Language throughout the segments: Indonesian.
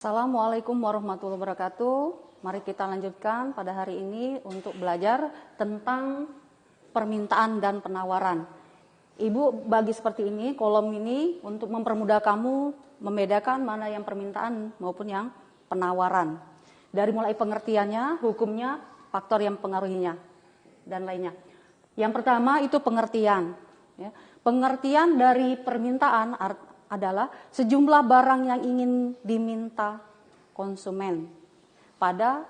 Assalamualaikum warahmatullahi wabarakatuh. Mari kita lanjutkan pada hari ini untuk belajar tentang permintaan dan penawaran. Ibu bagi seperti ini, kolom ini untuk mempermudah kamu membedakan mana yang permintaan maupun yang penawaran. Dari mulai pengertiannya, hukumnya, faktor yang pengaruhinya, dan lainnya. Yang pertama itu pengertian. Pengertian dari permintaan adalah sejumlah barang yang ingin diminta konsumen pada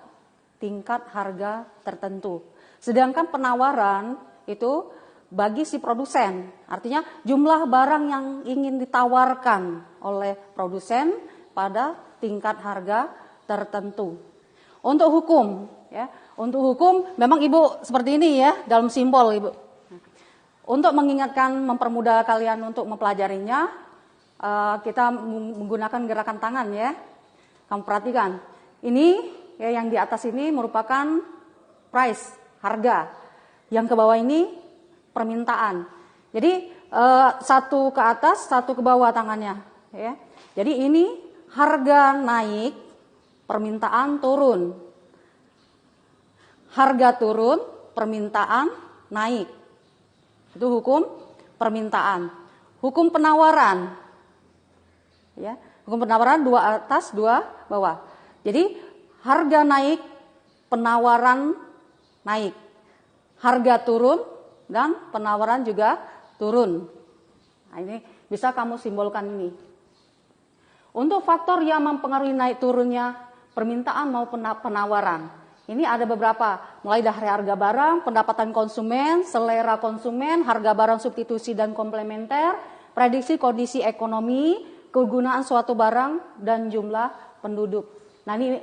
tingkat harga tertentu. Sedangkan penawaran itu bagi si produsen, artinya jumlah barang yang ingin ditawarkan oleh produsen pada tingkat harga tertentu. Untuk hukum memang Ibu seperti ini ya, dalam simbol Ibu. Untuk mengingatkan, mempermudah kalian untuk mempelajarinya, kita menggunakan gerakan tangan ya. Kamu perhatikan. Ini ya, yang di atas ini merupakan price, harga. Yang ke bawah ini permintaan. Jadi satu ke atas, satu ke bawah tangannya ya. Jadi ini harga naik, permintaan turun. Harga turun, permintaan naik. Itu hukum permintaan. Hukum penawaran. Ya, hukum penawaran dua atas, dua bawah. Jadi harga naik, penawaran naik. Harga turun dan penawaran juga turun. Nah, ini bisa kamu simbolkan ini. Untuk faktor yang mempengaruhi naik turunnya permintaan maupun penawaran. Ini ada beberapa, mulai dari harga barang, pendapatan konsumen, selera konsumen, harga barang substitusi dan komplementer, prediksi kondisi ekonomi, kegunaan suatu barang, dan jumlah penduduk. Nah ini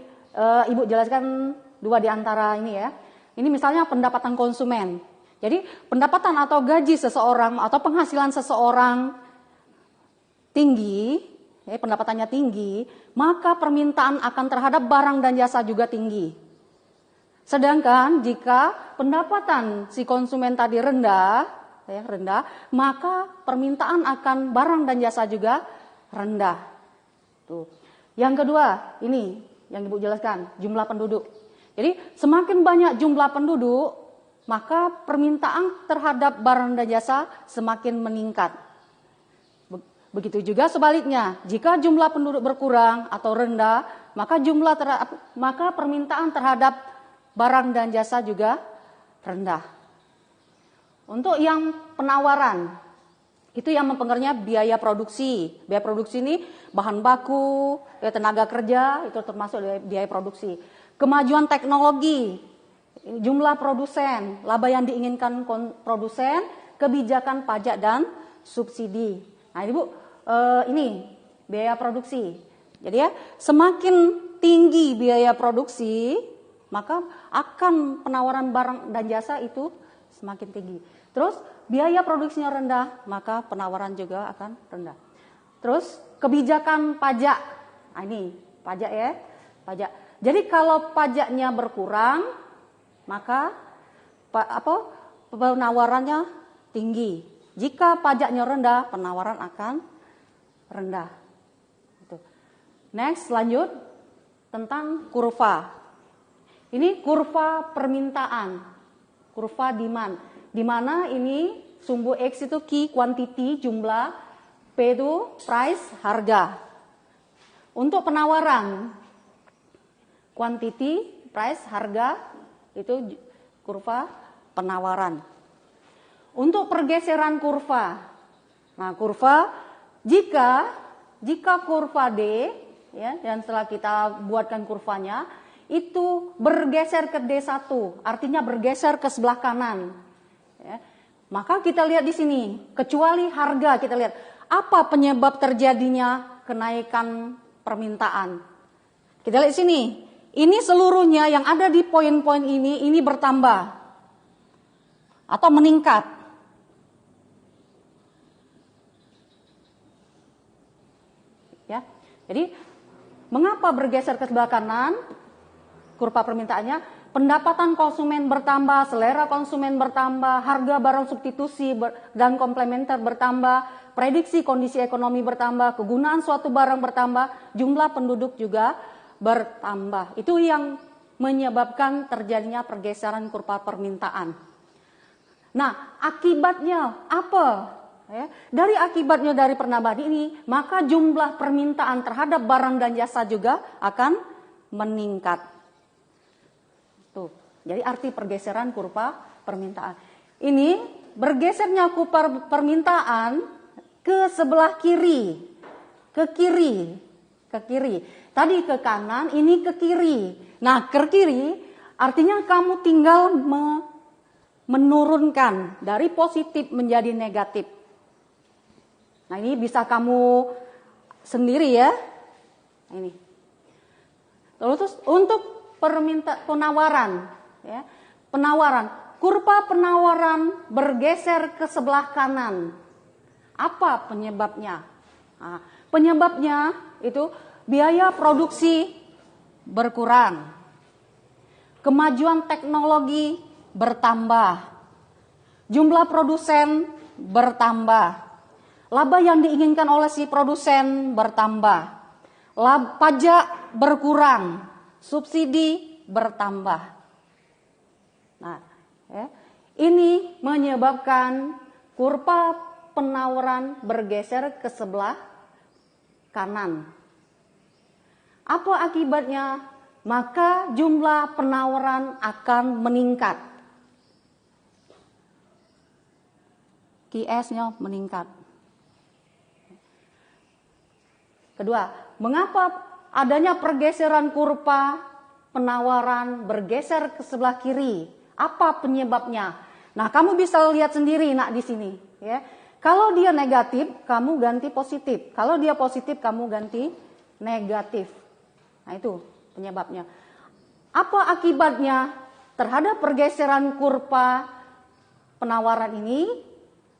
Ibu jelaskan dua di antara ini ya. Ini misalnya pendapatan konsumen. Jadi pendapatan atau gaji seseorang atau penghasilan seseorang tinggi, ya, pendapatannya tinggi, maka permintaan akan terhadap barang dan jasa juga tinggi. Sedangkan jika pendapatan si konsumen tadi rendah, maka permintaan akan barang dan jasa juga rendah. Tuh. Yang kedua, ini yang Ibu jelaskan, jumlah penduduk. Jadi semakin banyak jumlah penduduk, maka permintaan terhadap barang dan jasa semakin meningkat. Begitu juga sebaliknya, jika jumlah penduduk berkurang atau rendah, maka permintaan terhadap barang dan jasa juga rendah. Untuk yang penawaran, itu yang mempengaruhinya biaya produksi. Biaya produksi ini bahan baku, tenaga kerja, itu termasuk biaya produksi. Kemajuan teknologi, jumlah produsen, laba yang diinginkan produsen, kebijakan pajak dan subsidi. Nah Ibu, ini biaya produksi. Jadi ya, semakin tinggi biaya produksi, maka akan penawaran barang dan jasa itu semakin tinggi. Terus biaya produksinya rendah, maka penawaran juga akan rendah. Terus kebijakan pajak. Nah, ini pajak ya, pajak. Jadi kalau pajaknya berkurang, maka penawarannya tinggi. Jika pajaknya rendah, penawaran akan rendah. Next, lanjut tentang kurva. Ini kurva permintaan, kurva demand, di mana ini sumbu X itu key, quantity, jumlah, P itu price, harga. Untuk penawaran, quantity, price, harga, itu kurva penawaran. Untuk pergeseran kurva, nah kurva, jika kurva D, ya, dan setelah kita buatkan kurvanya, itu bergeser ke D1, artinya bergeser ke sebelah kanan. Ya. Maka kita lihat di sini, kecuali harga, kita lihat apa penyebab terjadinya kenaikan permintaan. Kita lihat sini, ini seluruhnya yang ada di poin-poin ini bertambah atau meningkat. Ya, jadi mengapa bergeser ke sebelah kanan? Kurva permintaannya, pendapatan konsumen bertambah, selera konsumen bertambah, harga barang substitusi dan komplementer bertambah, prediksi kondisi ekonomi bertambah, kegunaan suatu barang bertambah, jumlah penduduk juga bertambah. Itu yang menyebabkan terjadinya pergeseran kurva permintaan. Nah, akibatnya apa? Dari akibatnya dari penambahan ini, maka jumlah permintaan terhadap barang dan jasa juga akan meningkat. Tuh, jadi arti pergeseran kurva permintaan. Ini bergesernya kurva permintaan ke sebelah kiri, ke kiri. Tadi ke kanan, ini ke kiri. Nah, ke kiri artinya kamu tinggal menurunkan dari positif menjadi negatif. Nah, ini bisa kamu sendiri ya. Ini. Terus untuk penawaran, ya. Penawaran, kurva penawaran bergeser ke sebelah kanan. Apa penyebabnya? Nah, penyebabnya itu biaya produksi berkurang. Kemajuan teknologi bertambah. Jumlah produsen bertambah. Laba yang diinginkan oleh si produsen bertambah. Pajak berkurang. Subsidi bertambah. Nah, ini menyebabkan kurva penawaran bergeser ke sebelah kanan. Apa akibatnya? Maka jumlah penawaran akan meningkat. QS-nya meningkat. Kedua, mengapa adanya pergeseran kurva penawaran bergeser ke sebelah kiri? Apa penyebabnya? Nah, kamu bisa lihat sendiri nak di sini, ya. Kalau dia negatif, kamu ganti positif. Kalau dia positif, kamu ganti negatif. Nah, itu penyebabnya. Apa akibatnya terhadap pergeseran kurva penawaran ini?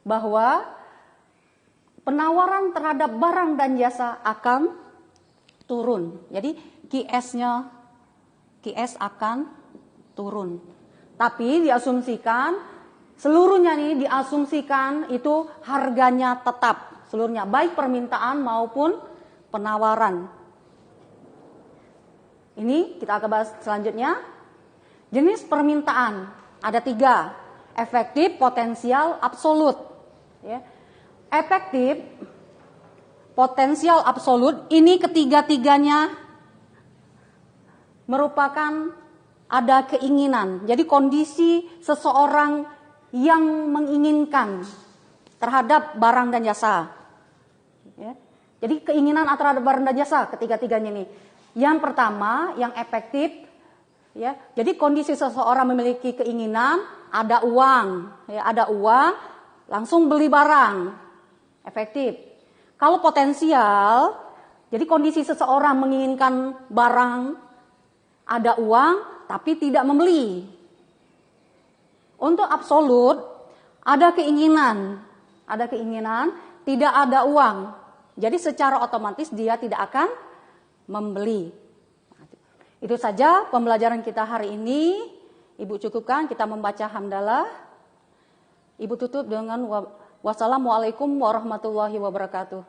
Bahwa penawaran terhadap barang dan jasa akan turun. Jadi QS akan turun. Tapi diasumsikan seluruhnya nih diasumsikan itu harganya tetap. Seluruhnya baik permintaan maupun penawaran. Ini kita akan bahas selanjutnya. Jenis permintaan ada 3. Efektif, potensial, absolut. Ya. Efektif, potensial, absolut. Ini ketiga-tiganya merupakan ada keinginan. Jadi kondisi seseorang yang menginginkan terhadap barang dan jasa. Ya. Jadi keinginan terhadap barang dan jasa ketiga-tiganya ini. Yang pertama, yang efektif, ya. Jadi kondisi seseorang memiliki keinginan, ada uang, ya, ada uang, langsung beli barang, efektif. Kalau potensial, jadi kondisi seseorang menginginkan barang, ada uang, tapi tidak membeli. Untuk absolut, ada keinginan, tidak ada uang. Jadi secara otomatis dia tidak akan membeli. Itu saja pembelajaran kita hari ini. Ibu cukupkan kita membaca hamdalah. Ibu tutup dengan wassalamualaikum warahmatullahi wabarakatuh.